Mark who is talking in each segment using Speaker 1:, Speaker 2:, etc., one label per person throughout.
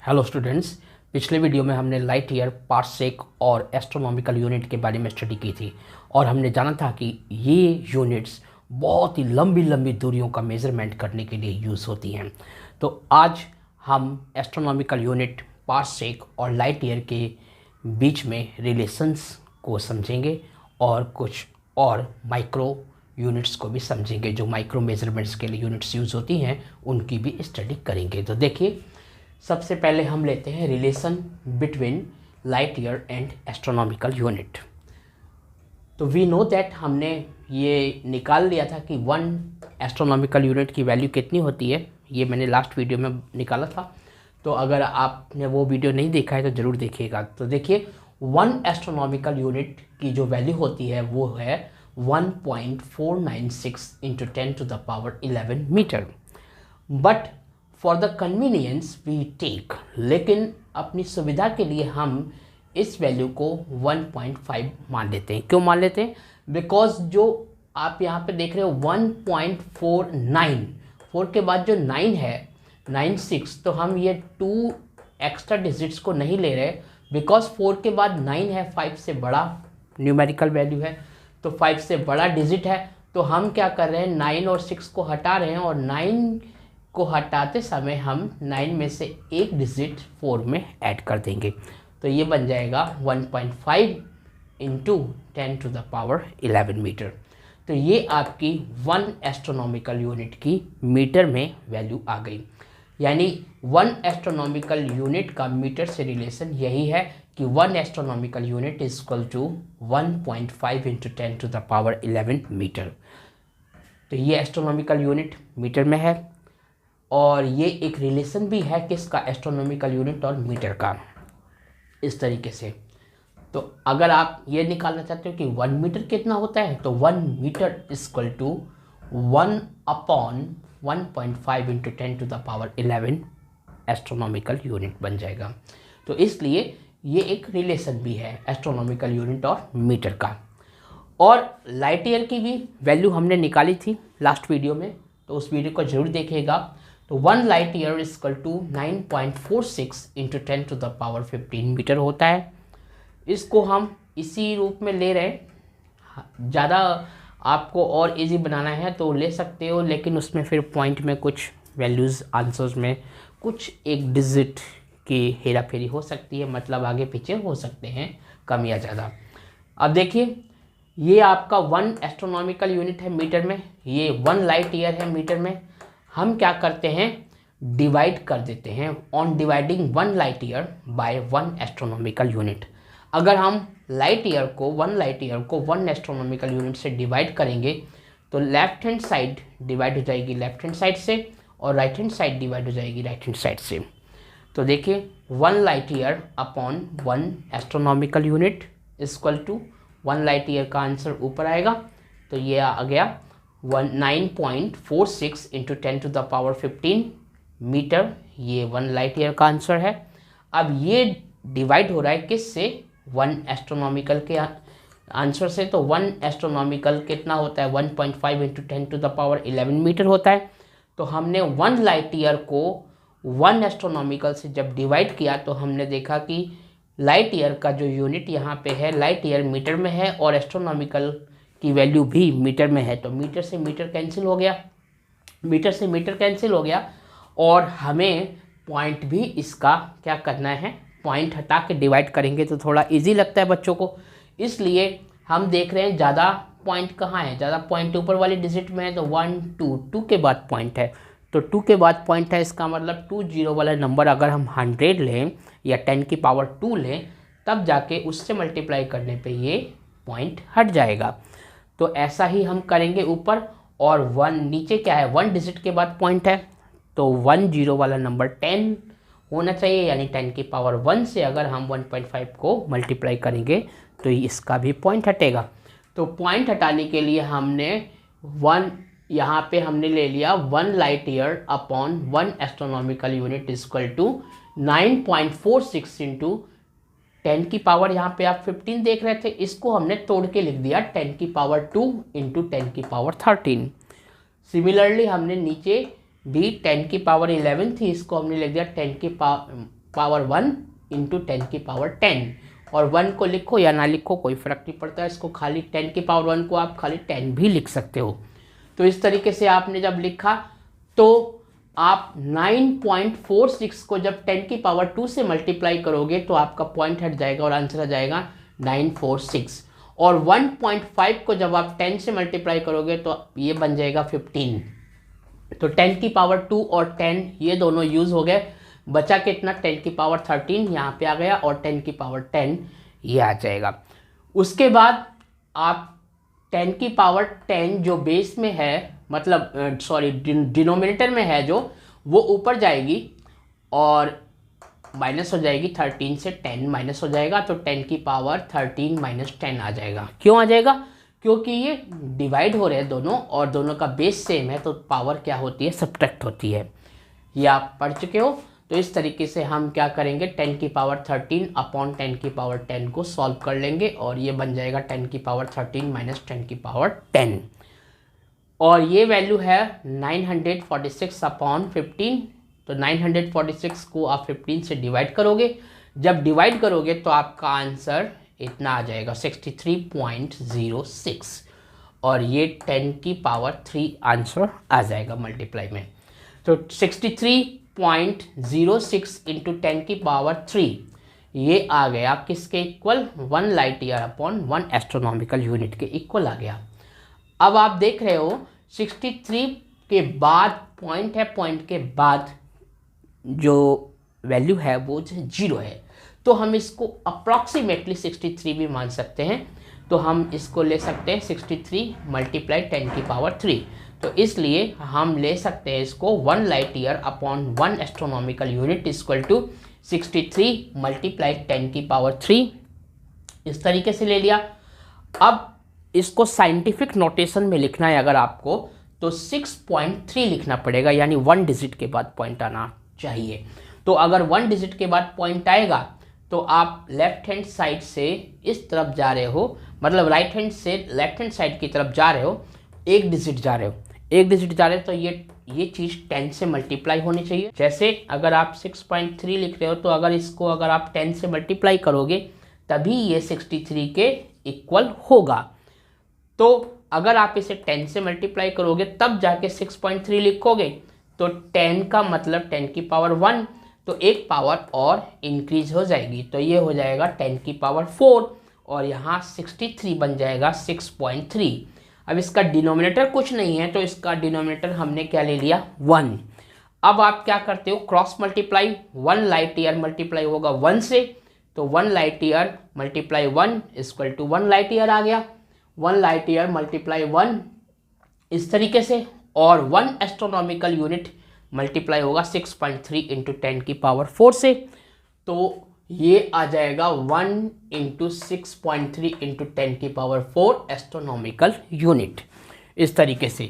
Speaker 1: Hello students, पिछले video में हमने लाइट ईयर, पार्सेक और एस्ट्रोनॉमिकल यूनिट के बारे में स्टडी की थी और हमने जाना था कि ये यूनिट्स बहुत ही लंबी लंबी दूरियों का मेज़रमेंट करने के लिए यूज़ होती हैं। तो आज हम एस्ट्रोनॉमिकल यूनिट, पार्सेक और लाइट ईयर के बीच में रिलेशंस को समझेंगे और कुछ और माइक्रो यूनिट्स को भी समझेंगे। जो माइक्रो मेजरमेंट्स के लिए यूनिट्स यूज़ होती हैं उनकी भी स्टडी करेंगे। तो देखिए, सबसे पहले हम लेते हैं relation between light year and astronomical unit. तो वी नो दैट हमने ये निकाल लिया था कि 1 एस्ट्रोनॉमिकल यूनिट की वैल्यू कितनी होती है। ये मैंने लास्ट वीडियो में निकाला था, तो अगर आपने वो वीडियो नहीं देखा है तो ज़रूर देखिएगा। तो देखिए, 1 एस्ट्रोनॉमिकल यूनिट की जो वैल्यू होती है वो है 1.496 into 10⁻11 metre. But for the convenience we take, लेकिन अपनी सुविधा के लिए हम इस वैल्यू को 1.5 मान लेते हैं। क्यों मान लेते हैं? बिकॉज जो आप यहाँ पे देख रहे हो 1.49, 4 के बाद जो 9 है 96, तो हम ये 2 एक्स्ट्रा डिजिट्स को नहीं ले रहे, बिकॉज 4 के बाद 9 है, 5 से बड़ा न्यूमेरिकल वैल्यू है, तो 5 से बड़ा डिजिट है। तो हम क्या कर रहे हैं, 9 और 6 को हटा रहे हैं और 9 को हटाते समय हम 9 में से एक डिजिट 4 में ऐड कर देंगे। तो ये बन जाएगा 1.5 इंटू 10⁻11 मीटर। तो ये आपकी 1 एस्ट्रोनॉमिकल यूनिट की मीटर में वैल्यू आ गई। यानी 1 एस्ट्रोनॉमिकल यूनिट का मीटर से रिलेशन यही है कि 1 astronomical unit is equal to 1.5 into 10⁻11 metre. तो ये एस्ट्रोनॉमिकल यूनिट मीटर में है और ये एक रिलेशन भी है किसका, एस्ट्रोनॉमिकल यूनिट और मीटर का, इस तरीके से। तो अगर आप ये निकालना चाहते हो कि 1 मीटर कितना होता है, तो 1 metre equal to 1/1.5 into 10⁻11 astronomical unit बन जाएगा। तो इसलिए ये एक रिलेशन भी है एस्ट्रोनॉमिकल यूनिट और मीटर का। और लाइट ईयर की भी वैल्यू हमने निकाली थी लास्ट वीडियो में, तो उस वीडियो को जरूर देखिएगा। तो 1 light year is equal to 9.46 into 10⁻15 metre होता है। इसको हम इसी रूप में ले रहे हैं। ज़्यादा आपको और इजी बनाना है तो ले सकते हो, लेकिन उसमें फिर पॉइंट में कुछ वैल्यूज़ आंसर्स में कुछ एक डिजिट की हेरा फेरी हो सकती है, मतलब आगे पीछे हो सकते हैं, कम या ज़्यादा। अब देखिए, ये आपका 1 एस्ट्रोनॉमिकल यूनिट है मीटर में, ये 1 लाइट ईयर है मीटर में। हम क्या करते हैं, डिवाइड कर देते हैं on dividing 1 light year by 1 astronomical unit. अगर हम 1 लाइट ईयर को 1 एस्ट्रोनॉमिकल यूनिट से डिवाइड करेंगे तो लेफ्ट हैंड साइड डिवाइड हो जाएगी लेफ्ट हैंड साइड से और राइट हैंड साइड डिवाइड हो जाएगी राइट हैंड साइड से। तो देखिए, 1 light year upon 1 astronomical unit equal to 1 light year का आंसर ऊपर आएगा, तो ये आ गया 9.46 इंटू 10⁻15 मीटर। ये 1 लाइट ईयर का आंसर है। अब ये डिवाइड हो रहा है किससे, 1 एस्ट्रोनॉमिकल के आंसर से। तो 1 एस्ट्रोनॉमिकल कितना होता है, 1.5 इंटू 10⁻11 मीटर होता है। तो हमने 1 लाइट ईयर को 1 एस्ट्रोनॉमिकल से जब डिवाइड किया तो हमने देखा कि लाइट ईयर का जो यूनिट यहाँ पे है, लाइट ईयर मीटर में है और एस्ट्रोनॉमिकल की वैल्यू भी मीटर में है। तो मीटर से मीटर कैंसिल हो गया, मीटर से मीटर कैंसिल हो गया और हमें पॉइंट भी इसका क्या करना है, पॉइंट हटा के डिवाइड करेंगे तो थोड़ा इजी लगता है बच्चों को। इसलिए हम देख रहे हैं ज़्यादा पॉइंट कहाँ है, ज़्यादा पॉइंट ऊपर वाली डिजिट में है। तो 1 2 के बाद पॉइंट है, तो 2 के बाद पॉइंट है, इसका मतलब 20 वाला नंबर अगर हम 100 लें या 10⁻2 लें तब जाके उससे मल्टीप्लाई करने पे ये पॉइंट हट जाएगा। तो ऐसा ही हम करेंगे ऊपर, और 1 नीचे क्या है, 1 डिजिट के बाद पॉइंट है, तो 10 वाला नंबर 10 होना चाहिए। यानी 10⁻1 से अगर हम 1.5 को मल्टीप्लाई करेंगे तो इसका भी पॉइंट हटेगा। तो पॉइंट हटाने के लिए हमने 1 यहाँ पे हमने ले लिया 1 light year upon 1 astronomical unit equal to 9.46 into 10 की पावर, यहाँ पे आप 15 देख रहे थे, इसको हमने तोड़ के लिख दिया 10⁻2 इंटू 10⁻13। सिमिलरली हमने नीचे भी 10⁻11 थी, इसको हमने लिख दिया पावर 1 इंटू 10 की पावर 10, और 1 को लिखो या ना लिखो कोई फ़र्क नहीं पड़ता, इसको खाली 10 की पावर 1 को आप खाली 10 भी लिख सकते हो। तो इस तरीके से आपने जब लिखा तो आप 9.46 को जब 10 की पावर 2 से मल्टीप्लाई करोगे तो आपका पॉइंट हट जाएगा और आंसर आ जाएगा 946, और 1.5 को जब आप 10 से मल्टीप्लाई करोगे तो ये बन जाएगा 15। तो 10 की पावर 2 और 10 ये दोनों यूज़ हो गए, बचा कितना 10 की पावर 13 यहाँ पे आ गया और 10 की पावर 10 ये आ जाएगा। उसके बाद आप 10 की पावर 10 जो बेस में है, मतलब सॉरी डिनोमिनेटर में है जो, वो ऊपर जाएगी और माइनस हो जाएगी, 13 से 10 माइनस हो जाएगा, तो 10 की पावर 13 माइनस 10 आ जाएगा। क्यों आ जाएगा? क्योंकि ये डिवाइड हो रहे हैं दोनों और दोनों का बेस सेम है, तो पावर क्या होती है, सब्ट्रैक्ट होती है। ये आप पढ़ चुके हो। तो इस तरीके से हम क्या करेंगे, 10 की पावर 13 अपॉन 10 की पावर 10 को सॉल्व कर लेंगे और ये बन जाएगा 10 की पावर 13 माइनस 10 की पावर 10, और ये वैल्यू है 946 अपॉन 15। तो 946 को आप 15 से डिवाइड करोगे, जब डिवाइड करोगे तो आपका आंसर इतना आ जाएगा 63.06, और ये 10 की पावर 3 आंसर आ जाएगा मल्टीप्लाई में। तो 63.06 इंटू 10 की पावर 3 ये आ गया किसके equal, 1 light year upon 1 astronomical unit के इक्वल आ गया। अब आप देख रहे हो 63 के बाद पॉइंट है, पॉइंट के बाद जो वैल्यू है वो 0 है, तो हम इसको अप्रॉक्सीमेटली 63 भी मान सकते हैं। तो हम इसको ले सकते हैं 63 मल्टीप्लाई 10 की पावर 3, तो इसलिए हम ले सकते हैं इसको 1 light year upon 1 astronomical unit equal to 63 multiply 10 की पावर 3, इस तरीके से ले लिया। अब इसको साइंटिफिक नोटेशन में लिखना है अगर आपको, तो 6.3 लिखना पड़ेगा, यानी 1 डिजिट के बाद पॉइंट आना चाहिए। तो अगर 1 डिजिट के बाद पॉइंट आएगा तो आप लेफ्ट हैंड साइड से इस तरफ जा रहे हो, मतलब राइट हैंड से लेफ्ट हैंड साइड की तरफ जा रहे हो, एक डिजिट जा रहे हो, एक डिजिट जा रहे हो, तो ये चीज़ 10 से मल्टीप्लाई होनी चाहिए। जैसे अगर आप 6.3 लिख रहे हो तो अगर इसको अगर आप 10 से मल्टीप्लाई करोगे तभी ये 63 के इक्वल होगा। तो अगर आप इसे 10 से मल्टीप्लाई करोगे तब जाके 6.3 लिखोगे, तो 10 का मतलब 10 की पावर 1, तो एक पावर और इंक्रीज हो जाएगी, तो ये हो जाएगा 10 की पावर 4, और यहाँ 63 बन जाएगा 6.3। अब इसका डिनोमिनेटर कुछ नहीं है, तो इसका डिनोमिनेटर हमने क्या ले लिया, 1। अब आप क्या करते हो, cross multiply, 1 light year multiply होगा 1 से, तो 1 light year multiply 1 equal to 1 light year आ गया, 1 लाइट ईयर मल्टीप्लाई 1 इस तरीके से, और 1 एस्ट्रोनॉमिकल यूनिट मल्टीप्लाई होगा 6.3 इंटू 10 की पावर 4 से, तो ये आ जाएगा 1 इंटू 6.3 इंटू 10 की पावर 4 एस्ट्रोनॉमिकल यूनिट, इस तरीके से।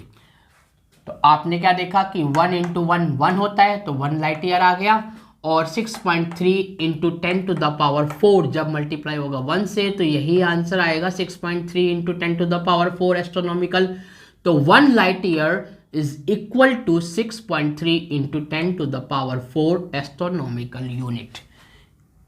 Speaker 1: तो आपने क्या देखा कि 1 इंटू 1 1 होता है, तो 1 लाइट ईयर आ गया, और 6.3 इंटू 10 टू द पावर 4 जब मल्टीप्लाई होगा 1 से, तो यही आंसर आएगा 6.3 into 10 to the power 4 astronomical. तो 1 light year is equal to 6.3 into 10 to the power 4 astronomical unit.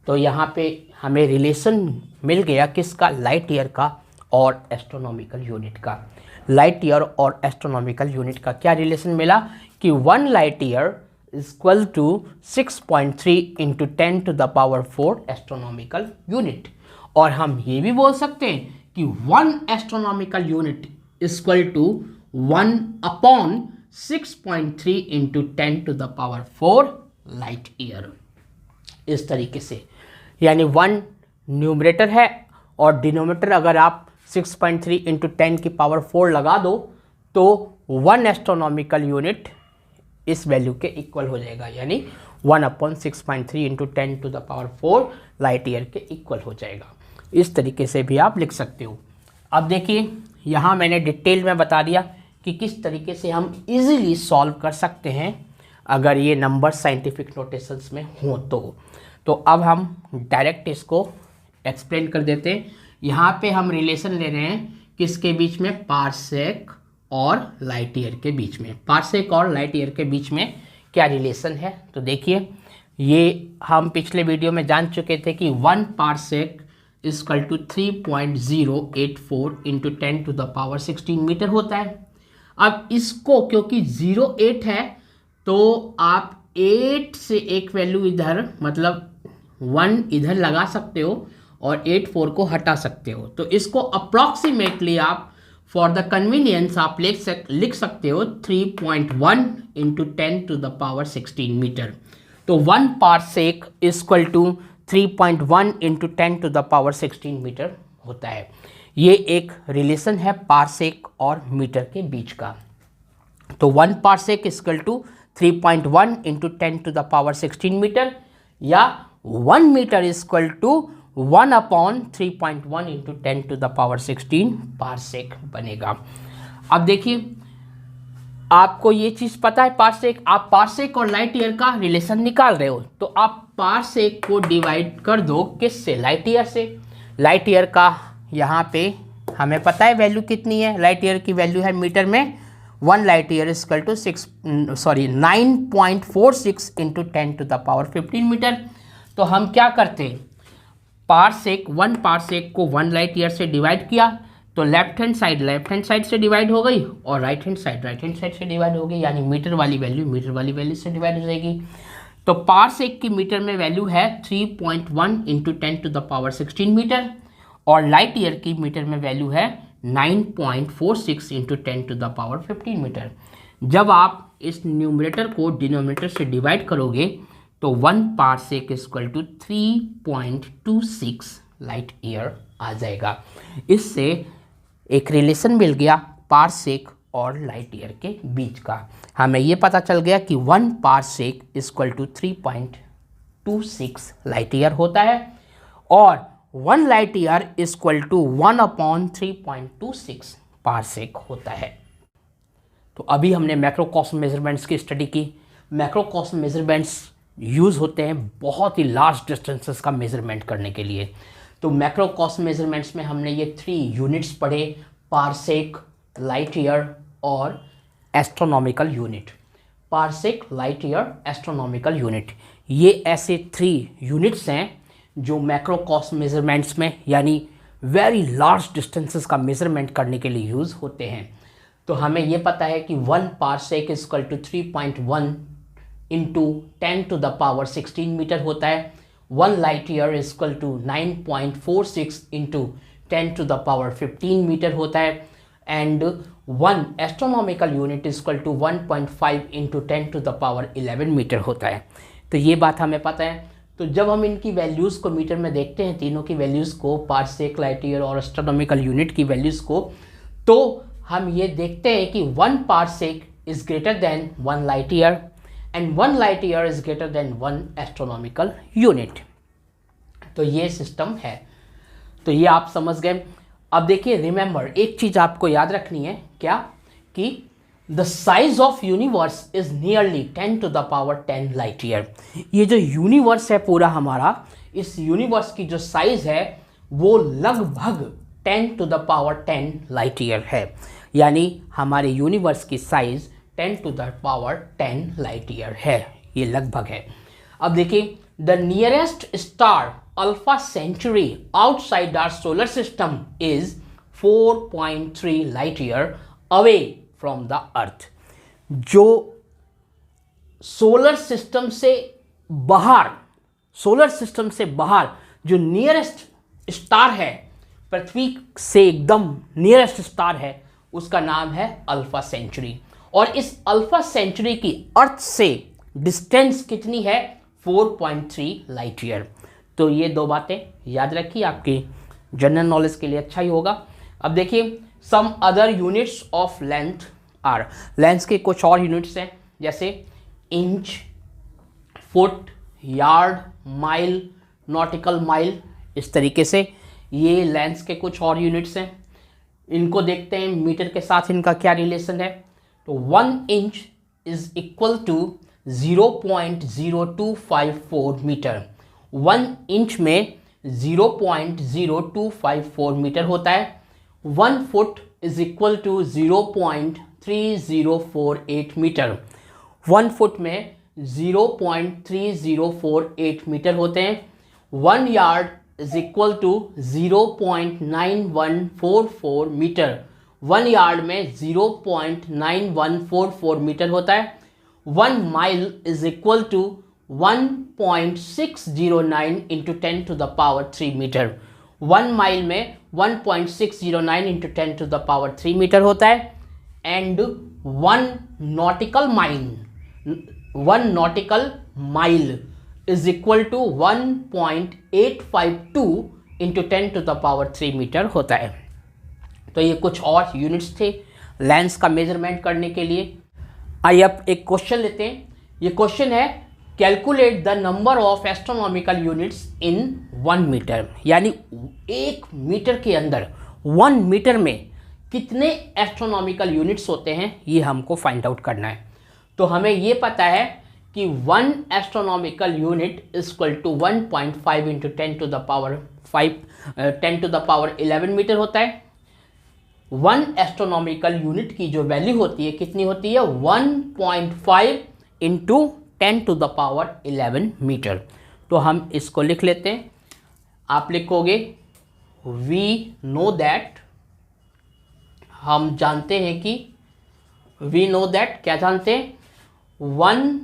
Speaker 1: तो यहाँ पे हमें रिलेशन मिल गया किसका, लाइट ईयर का और एस्ट्रोनॉमिकल यूनिट का। लाइट ईयर और एस्ट्रोनॉमिकल यूनिट का क्या रिलेशन मिला कि 1 light year equal to 6.3 into 10 to the power 4 astronomical unit. और हम ये भी बोल सकते हैं कि 1 astronomical unit equal to 1 upon 6.3 into 10 to the power 4 light year, इस तरीके से। यानी 1 न्यूमरेटर है और डिनोमिनेटर अगर आप 6.3 इंटू 10 की पावर 4 लगा दो तो 1 एस्ट्रोनॉमिकल यूनिट इस वैल्यू के इक्वल हो जाएगा, यानी 1 upon 6.3 into 10 to the power 4 light year के इक्वल हो जाएगा। इस तरीके से भी आप लिख सकते हो। अब देखिए यहाँ मैंने डिटेल में बता दिया कि किस तरीके से हम इजीली सॉल्व कर सकते हैं अगर ये नंबर साइंटिफिक नोटेशंस में हो तो अब हम डायरेक्ट इसको एक्सप्लेन कर देते हैं। यहाँ पे हम रिलेशन ले रहे हैं किसके बीच में, पारसेक और लाइट ईयर के बीच में। पारसेक और लाइट ईयर के बीच में क्या रिलेशन है, तो देखिए ये हम पिछले वीडियो में जान चुके थे कि 1 parsec equal to 3.084 into 10⁻16 metre होता है। अब इसको क्योंकि 08 है तो आप 8 से एक वैल्यू इधर मतलब 1 इधर लगा सकते हो और 84 को हटा सकते हो। तो इसको अप्रॉक्सीमेटली आप फॉर द कन्वीनियंस आप लिख सकते हो 3.1 इंटू 10⁻16 मीटर। तो 1 parsec equal to 3.1 into 10⁻16 metre होता है। ये एक रिलेशन है पारसेक और मीटर के बीच का। तो 1 parsec equal to 3.1 into 10⁻16 metre या 1 metre equal to 1/3.1 into 10⁻16 parsec बनेगा। अब देखिए आपको ये चीज़ पता है, पारसेक, आप पारसेक और लाइट ईयर का रिलेशन निकाल रहे हो तो आप पारसेक को डिवाइड कर दो किससे, लाइट ईयर से। लाइट ईयर का यहाँ पे हमें पता है वैल्यू कितनी है, लाइट ईयर की वैल्यू है मीटर में 1 light year equal to 9.46 into 10⁻15 metre. तो हम क्या करते, पारसेक 1 पारसेक को 1 लाइट ईयर से डिवाइड किया तो लेफ्ट हैंड साइड से डिवाइड हो गई और राइट हैंड साइड से डिवाइड हो गई, यानी मीटर वाली वैल्यू से डिवाइड हो जाएगी। तो पारसेक की मीटर में वैल्यू है 3.1 इंटू 10⁻16 मीटर और लाइट ईयर की मीटर में वैल्यू है 9.46 इंटू 10⁻15 मीटर। जब आप इस न्यूमरेटर को डिनोमिनेटर से डिवाइड करोगे तो 1 parsec equal to 3.26 light year आ जाएगा। इससे एक रिलेशन मिल गया पारसेक और लाइट ईयर के बीच का। हमें ये पता चल गया कि 1 parsec equal to 3.26 light year होता है और 1 light year equal to 1/3.26 parsec होता है। तो अभी हमने मैक्रोकॉस्म मेजरमेंट्स की स्टडी की। मैक्रोकॉस्म मेजरमेंट्स यूज़ होते हैं बहुत ही लार्ज डिस्टेंसेस का मेजरमेंट करने के लिए। तो मैक्रोकॉस्म मेजरमेंट्स में हमने ये 3 यूनिट्स पढ़े, पारसेक, लाइट ईयर और astronomical unit. Parsec, light year, astronomical unit, ये ऐसे 3 यूनिट्स हैं जो मैक्रोकॉस्म मेजरमेंट्स में यानी वेरी लार्ज डिस्टेंसेस का मेजरमेंट करने के लिए यूज़ होते हैं। तो हमें ये पता है कि 1 parsec equal to 3.1 into 10⁻16 metre होता है। 1 light year equal to 9.46 into 10⁻15 metre होता है and 1 astronomical unit equal to 1.5 into 10⁻11 metre होता है। तो ये बात हमें पता है। तो जब हम इनकी वैल्यूज़ को मीटर में देखते हैं, तीनों की वैल्यूज़ को, पारसेक, लाइट ईयर और एस्ट्रोनॉमिकल यूनिट की वैल्यूज़ को, तो हम ये देखते हैं कि 1 parsec is greater than 1 light year and 1 light year is greater than 1 astronomical unit. तो ये सिस्टम है। तो ये आप समझ गए। अब देखिए, रिमेंबर, एक चीज़ आपको याद रखनी है, क्या कि the size of universe is nearly 10⁻10 light year. ये जो यूनिवर्स है पूरा हमारा, इस यूनिवर्स की जो साइज है वो लगभग 10⁻10 लाइट ईयर है, यानी हमारे यूनिवर्स की साइज 10⁻10 लाइट ईयर है, ये लगभग है। अब देखिए, the nearest star Alpha Centauri outside our solar system is 4.3 light year away from the earth. जो सोलर सिस्टम से बाहर जो नियरेस्ट स्टार है, पृथ्वी से एकदम नियरेस्ट स्टार है, उसका नाम है अल्फा सेंचुरी। और इस अल्फा सेंचुरी की अर्थ से डिस्टेंस कितनी है? 4.3 लाइट ईयर। तो ये 2 बातें याद रखिए, आपकी जनरल नॉलेज के लिए अच्छा ही होगा। अब देखिए, some other units of length are, length के कुछ और यूनिट्स हैं, जैसे inch, foot, yard, mile, nautical mile, इस तरीके से ये लेंथ के कुछ और यूनिट्स हैं। इनको देखते हैं मीटर के साथ इनका क्या रिलेशन है। तो 1 inch is equal to 0.0254 metre. 1 inch में 0.0254 मीटर होता है। 1 foot is equal to 0.3048 metre. 1 foot में 0.3048 मीटर होते हैं। 1 yard is equal to 0.9144 metre. 1 yard में 0.9144 मीटर होता है। 1 mile is equal to 1.609 into 10 to the power 3 metre. 1 mile में 1.609 into 10 to the power 3 metre होता है। And 1 nautical mile is equal to 1.852 into 10 to the power 3 metre होता है। तो ये कुछ और यूनिट्स थे लेंस का मेजरमेंट करने के लिए। आइए अब एक क्वेश्चन लेते हैं। ये क्वेश्चन है calculate the number of astronomical units in 1 metre, यानी 1 मीटर के अंदर 1 मीटर में कितने एस्ट्रोनॉमिकल यूनिट्स होते हैं, ये हमको फाइंड आउट करना है। तो हमें ये पता है कि 1 astronomical unit is equal to 1.5 into 10 to the power 11 metre होता है। 1 एस्ट्रोनॉमिकल यूनिट की जो वैल्यू होती है कितनी होती है, 1.5 into 10 to the power 11 metre. तो हम इसको लिख लेते हैं। आप लिखोगे वी नो दैट, हम जानते हैं कि वी नो दैट, क्या जानते हैं, 1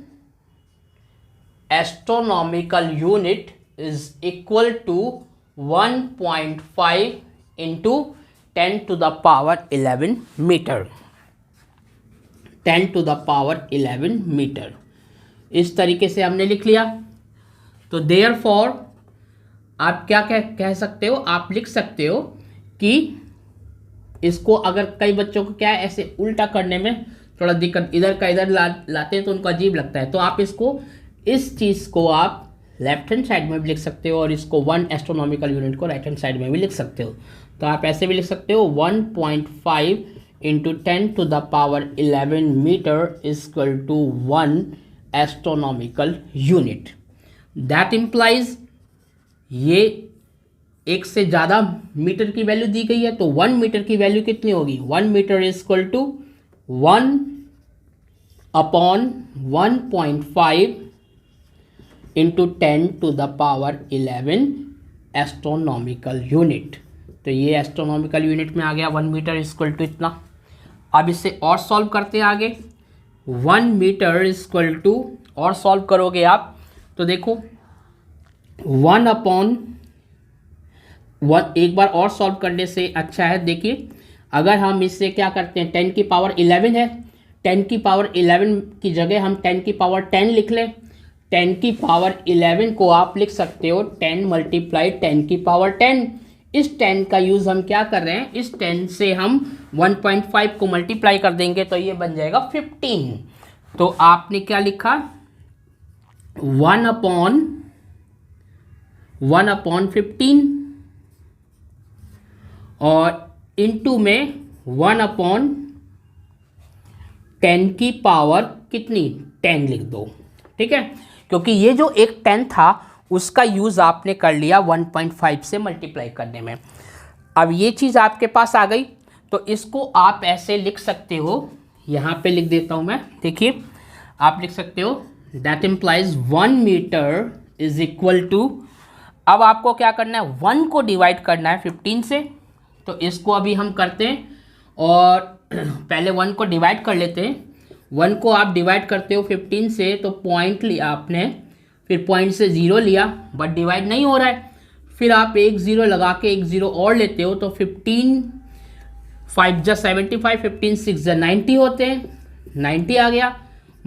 Speaker 1: astronomical unit is equal to 1.5 into 10 to the power 11 metre. 10 to the power 11 metre इस तरीके से हमने लिख लिया। तो देयरफॉर आप क्या कह सकते हो, आप लिख सकते हो कि इसको अगर कई बच्चों को क्या है ऐसे उल्टा करने में थोड़ा दिक्कत, इधर का इधर लाते हैं तो उनको अजीब लगता है। तो आप इसको, इस चीज़ को आप लेफ्ट हैंड साइड में भी लिख सकते हो और इसको 1 एस्ट्रोनॉमिकल यूनिट को राइट हैंड साइड में भी लिख सकते हो। तो आप ऐसे भी लिख सकते हो 1.5 into 10 to the power 11 metre is equal to 1 astronomical unit. That implies ये एक से ज़्यादा मीटर की वैल्यू दी गई है, तो 1 मीटर की वैल्यू कितनी होगी, 1 metre is equal to 1 upon 1.5 into 10 to the power 11 astronomical unit. तो ये एस्ट्रोनॉमिकल यूनिट में आ गया 1 मीटर इज इक्वल टू इतना। अब इसे और सॉल्व करते हैं आगे। 1 मीटर इज इक्वल टू, और सॉल्व करोगे आप तो देखो 1 अपॉन 1, एक बार और सॉल्व करने से अच्छा है। देखिए अगर हम इससे क्या करते हैं, 10 की पावर 11 है, 10 की पावर 11 की जगह हम 10 की पावर 10 लिख लें। 10 की पावर 11 को आप लिख सकते हो 10 मल्टीप्लाई 10 की पावर 10। इस 10 का यूज़ हम क्या कर रहे हैं, इस 10 से हम 1.5 को मल्टीप्लाई कर देंगे तो ये बन जाएगा 15। तो आपने क्या लिखा, 1 अपॉन 15 और इनटू में 1 अपॉन 10 की पावर कितनी, 10 लिख दो। ठीक है, क्योंकि ये जो एक 10 था उसका यूज़ आपने कर लिया 1.5 से मल्टीप्लाई करने में। अब ये चीज़ आपके पास आ गई तो इसको आप ऐसे लिख सकते हो, यहाँ पे लिख देता हूँ मैं। देखिए आप लिख सकते हो that implies 1 metre is equal to, अब आपको क्या करना है, 1 को डिवाइड करना है 15 से। तो इसको अभी हम करते हैं और पहले 1 को डिवाइड कर लेते हैं। 1 को आप डिवाइड करते हो 15 से तो पॉइंट लिया आपने, फिर पॉइंट से 0 लिया बट डिवाइड नहीं हो रहा है, फिर आप एक 0 लगा के एक 0 और लेते हो तो 15 5 जा 75, 15 6 जा 90 होते हैं, 90 आ गया।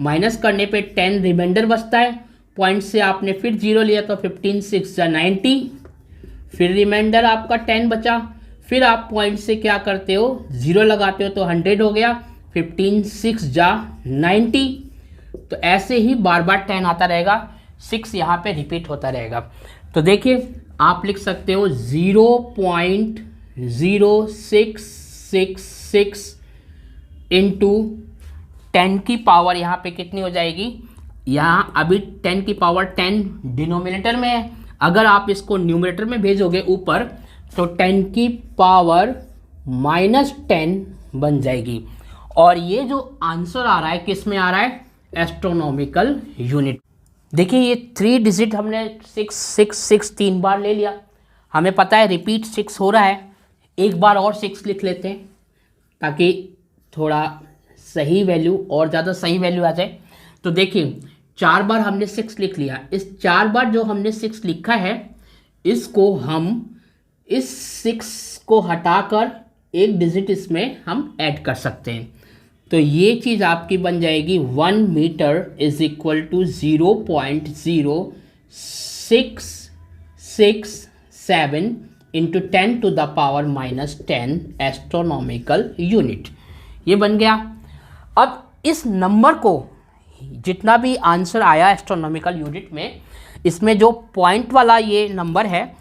Speaker 1: माइनस करने पे 10 रिमाइंडर बचता है, पॉइंट से आपने फिर 0 लिया तो 15 6 जा 90, फिर रिमाइंडर आपका 10 बचा। फिर आप पॉइंट से क्या करते हो, 0 लगाते हो तो 100 हो गया, 15 6 जा 90। तो ऐसे ही बार बार 10 आता रहेगा, 6 यहाँ पे रिपीट होता रहेगा। तो देखिए आप लिख सकते हो 0.0666 इंटू 10 की पावर यहाँ पे कितनी हो जाएगी, यहाँ अभी 10 की पावर 10 डिनोमिनेटर में है, अगर आप इसको न्यूमरेटर में भेजोगे ऊपर तो 10 की पावर -10 बन जाएगी। और ये जो आंसर आ रहा है किस में आ रहा है, एस्ट्रोनॉमिकल यूनिट। देखिए ये 3 डिजिट हमने 6 6 6 3 बार ले लिया, हमें पता है रिपीट 6 हो रहा है, एक बार और 6 लिख लेते हैं ताकि थोड़ा सही वैल्यू और ज़्यादा सही वैल्यू आ जाए। तो देखिए 4 बार हमने 6 लिख लिया, इस 4 बार जो हमने 6 लिखा है इसको हम इस 6 को हटाकर एक डिजिट इसमें हम ऐड कर सकते हैं। तो ये चीज़ आपकी बन जाएगी 1 metre is equal to 0.0667 into 10 to the power -10 astronomical unit. ये बन गया। अब इस नंबर को जितना भी आंसर आया एस्ट्रोनॉमिकल यूनिट में, इसमें जो पॉइंट वाला ये नंबर है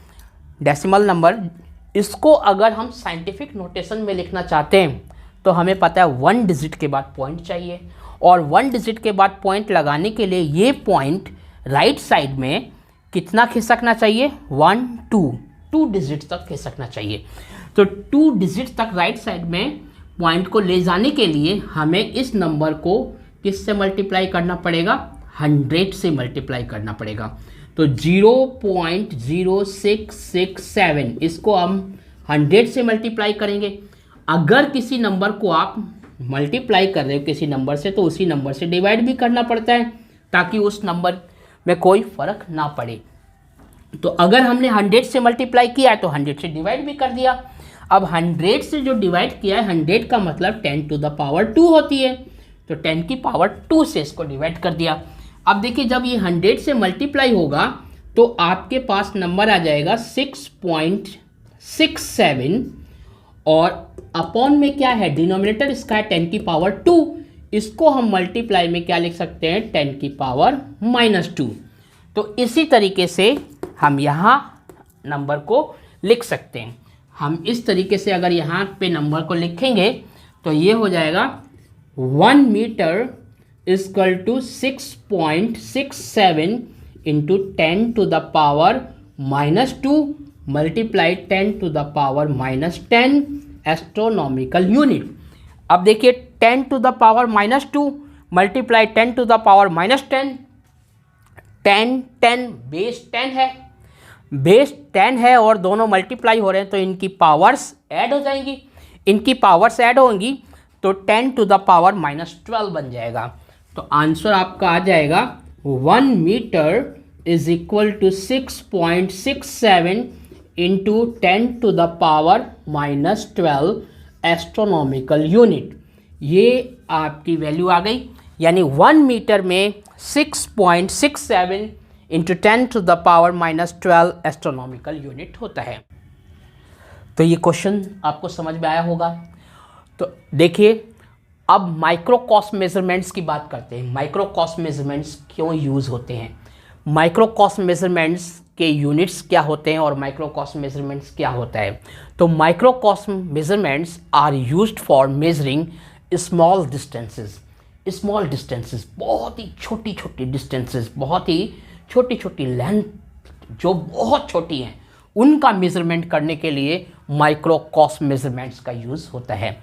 Speaker 1: डेसिमल नंबर, इसको अगर हम साइंटिफिक नोटेशन में लिखना चाहते हैं तो हमें पता है 1 डिजिट के बाद पॉइंट चाहिए, और 1 डिजिट के बाद पॉइंट लगाने के लिए ये पॉइंट राइट साइड में कितना खिसकना चाहिए, 1 2 डिजिट तक खिसकना चाहिए। तो 2 डिजिट तक राइट साइड में पॉइंट को ले जाने के लिए हमें इस नंबर को किससे मल्टीप्लाई करना पड़ेगा, 100 से मल्टीप्लाई करना पड़ेगा। तो 0.0667 इसको हम 100 से मल्टीप्लाई करेंगे। अगर किसी नंबर को आप मल्टीप्लाई कर रहे हो किसी नंबर से, तो उसी नंबर से डिवाइड भी करना पड़ता है ताकि उस नंबर में कोई फ़र्क ना पड़े। तो अगर हमने 100 से मल्टीप्लाई किया है तो 100 से डिवाइड भी कर दिया। अब 100 से जो डिवाइड किया है, 100 का मतलब 10 टू द पावर 2 होती है, तो 10 की पावर 2 से इसको डिवाइड कर दिया। अब देखिए जब ये 100 से मल्टीप्लाई होगा तो आपके पास नंबर आ जाएगा 6.67, और अपॉन में क्या है, डिनोमिनेटर इसका है 10 की पावर 2, इसको हम मल्टीप्लाई में क्या लिख सकते हैं, 10 की पावर -2। तो इसी तरीके से हम यहाँ नंबर को लिख सकते हैं। हम इस तरीके से अगर यहाँ पे नंबर को लिखेंगे तो ये हो जाएगा 1 metre equal to 6.67 into 10 to the power -2 multiply 10 to the power -10 astronomical unit. अब देखिए 10 to the power -2 multiply 10 to the power -10, 10 base 10 है और दोनों मल्टीप्लाई हो रहे हैं तो इनकी पावर्स ऐड हो जाएंगी। इनकी पावर्स ऐड होंगी तो 10 टू द पावर -12 बन जाएगा। तो आंसर आपका आ जाएगा 1 metre is equal to 6.67 into 10 to the power -12 astronomical unit. ये आपकी वैल्यू आ गई, यानी 1 मीटर में 6.67 into 10 to the power -12 astronomical unit होता है। तो ये क्वेश्चन आपको समझ में आया होगा। तो देखिए अब माइक्रोकॉस्म मेजरमेंट्स की बात करते हैं। माइक्रोकॉस्म मेजरमेंट्स क्यों यूज़ होते हैं, माइक्रोकॉस्म मेजरमेंट्स के यूनिट्स क्या होते हैं और माइक्रोकॉस्म मेजरमेंट्स क्या होता है। तो microcosm measurements are used for measuring small distances. Small distances बहुत ही छोटी छोटी डिस्टेंसेस, बहुत ही छोटी छोटी लेंथ जो बहुत छोटी हैं, उनका मेजरमेंट करने के लिए माइक्रोकॉस्म मेजरमेंट्स का यूज़ होता है।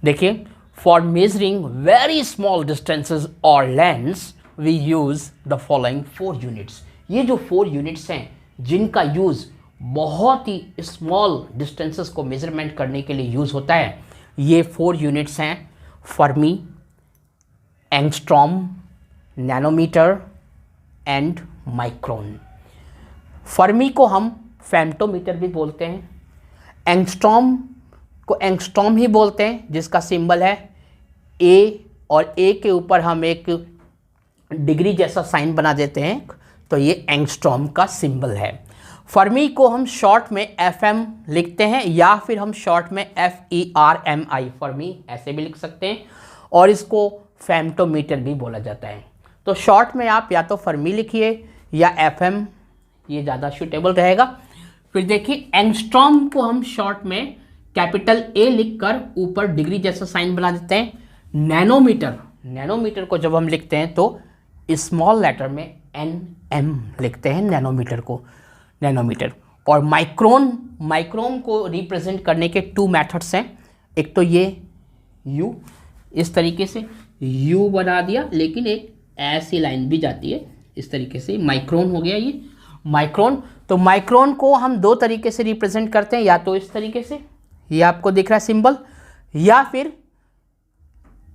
Speaker 1: देखिए for measuring very small distances और lengths we use the following 4 units. ये जो 4 यूनिट्स हैं जिनका यूज़ बहुत ही स्मॉल डिस्टेंसेस को मेजरमेंट करने के लिए यूज़ होता है, ये 4 यूनिट्स हैं fermi, angstrom, nanometre and micron. फर्मी को हम फेम्टोमीटर भी बोलते हैं, एंगस्ट्रॉम को एंगस्ट्रॉम ही बोलते हैं जिसका सिंबल है ए, और ए के ऊपर हम एक डिग्री जैसा साइन बना देते हैं, तो ये एंगस्ट्रॉम का सिंबल है। फर्मी को हम शॉर्ट में FM लिखते हैं या फिर हम शॉर्ट में FERMI फर्मी ऐसे भी लिख सकते हैं, और इसको फेम्टोमीटर भी बोला जाता है। तो शॉर्ट में आप या तो फर्मी लिखिए या FM, ये ज़्यादा सूटेबल रहेगा। फिर देखिए एंगस्ट्रॉम को हम शॉर्ट में कैपिटल A लिखकर ऊपर डिग्री जैसा साइन बना देते हैं। नैनोमीटर को जब हम लिखते हैं तो स्मॉल लेटर में NM लिखते हैं नैनोमीटर को, नैनोमीटर। और माइक्रोन को रिप्रेजेंट करने के 2 मेथड्स हैं। एक तो ये U, इस तरीके से U बना दिया, लेकिन एक ऐसी लाइन भी जाती है इस तरीके से, माइक्रोन हो गया ये माइक्रोन। तो माइक्रोन को हम दो तरीके से रिप्रेजेंट करते हैं, या तो इस तरीके से, ये आपको दिख रहा है सिंबल, या फिर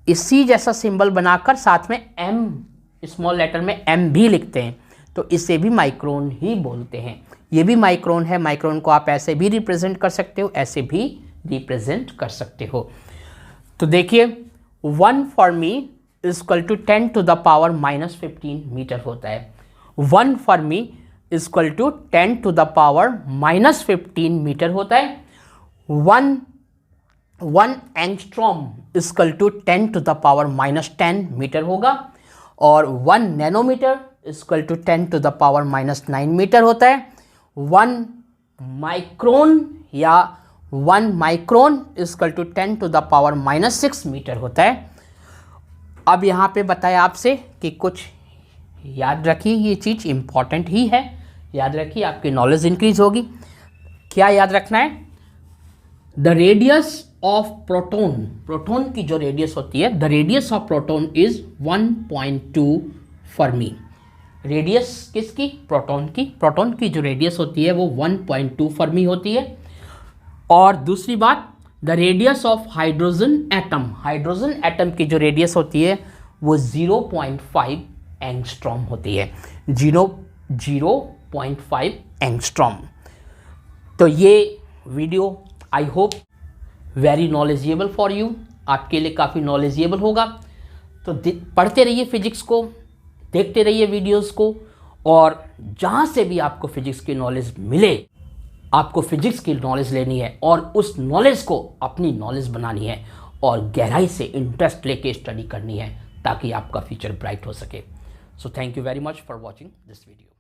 Speaker 1: इसी जैसा सिंबल बनाकर साथ में एम, स्मॉल लेटर में एम भी लिखते हैं, तो इसे भी माइक्रोन ही बोलते हैं। ये भी माइक्रोन है। माइक्रोन को आप ऐसे भी रिप्रेजेंट कर सकते हो, ऐसे भी रिप्रेजेंट कर सकते हो। तो देखिए 1 fermi equal to 10 to the power -15 metre होता है। 1 fermi equal to 10 to the power -15 metre होता है। 1 angstrom equal to 10 to the power -10 metre होगा, और 1 nanometre equal to 10 to the power -9 metre होता है। 1 माइक्रोन या 1 micron equal to 10 to the power -6 metre होता है। अब यहाँ पे बताया आपसे कि कुछ याद रखिए, ये चीज़ इम्पॉर्टेंट ही है, याद रखिए, आपकी नॉलेज इंक्रीज होगी। क्या याद रखना है? The radius of proton, proton की जो रेडियस होती है, the radius of proton is 1.2 Fermi. Radius किसकी? प्रोटॉन की। प्रोटॉन की जो रेडियस होती है वो 1.2 फर्मी होती है। और दूसरी बात, the radius of hydrogen atom, hydrogen atom की जो रेडियस होती है वो 0.5 एंगस्ट्रॉम होती है। 0.5 एंगस्ट्रॉम। तो ये video I hope very knowledgeable for you, आपके लिए काफ़ी नॉलेजेबल होगा। तो पढ़ते रहिए फिजिक्स को, देखते रहिए वीडियोस को, और जहाँ से भी आपको फिजिक्स की नॉलेज मिले, आपको फिजिक्स की नॉलेज लेनी है और उस नॉलेज को अपनी नॉलेज बनानी है और गहराई से इंटरेस्ट लेके स्टडी करनी है, ताकि आपका फ्यूचर ब्राइट हो सके। So thank you very much for watching this video.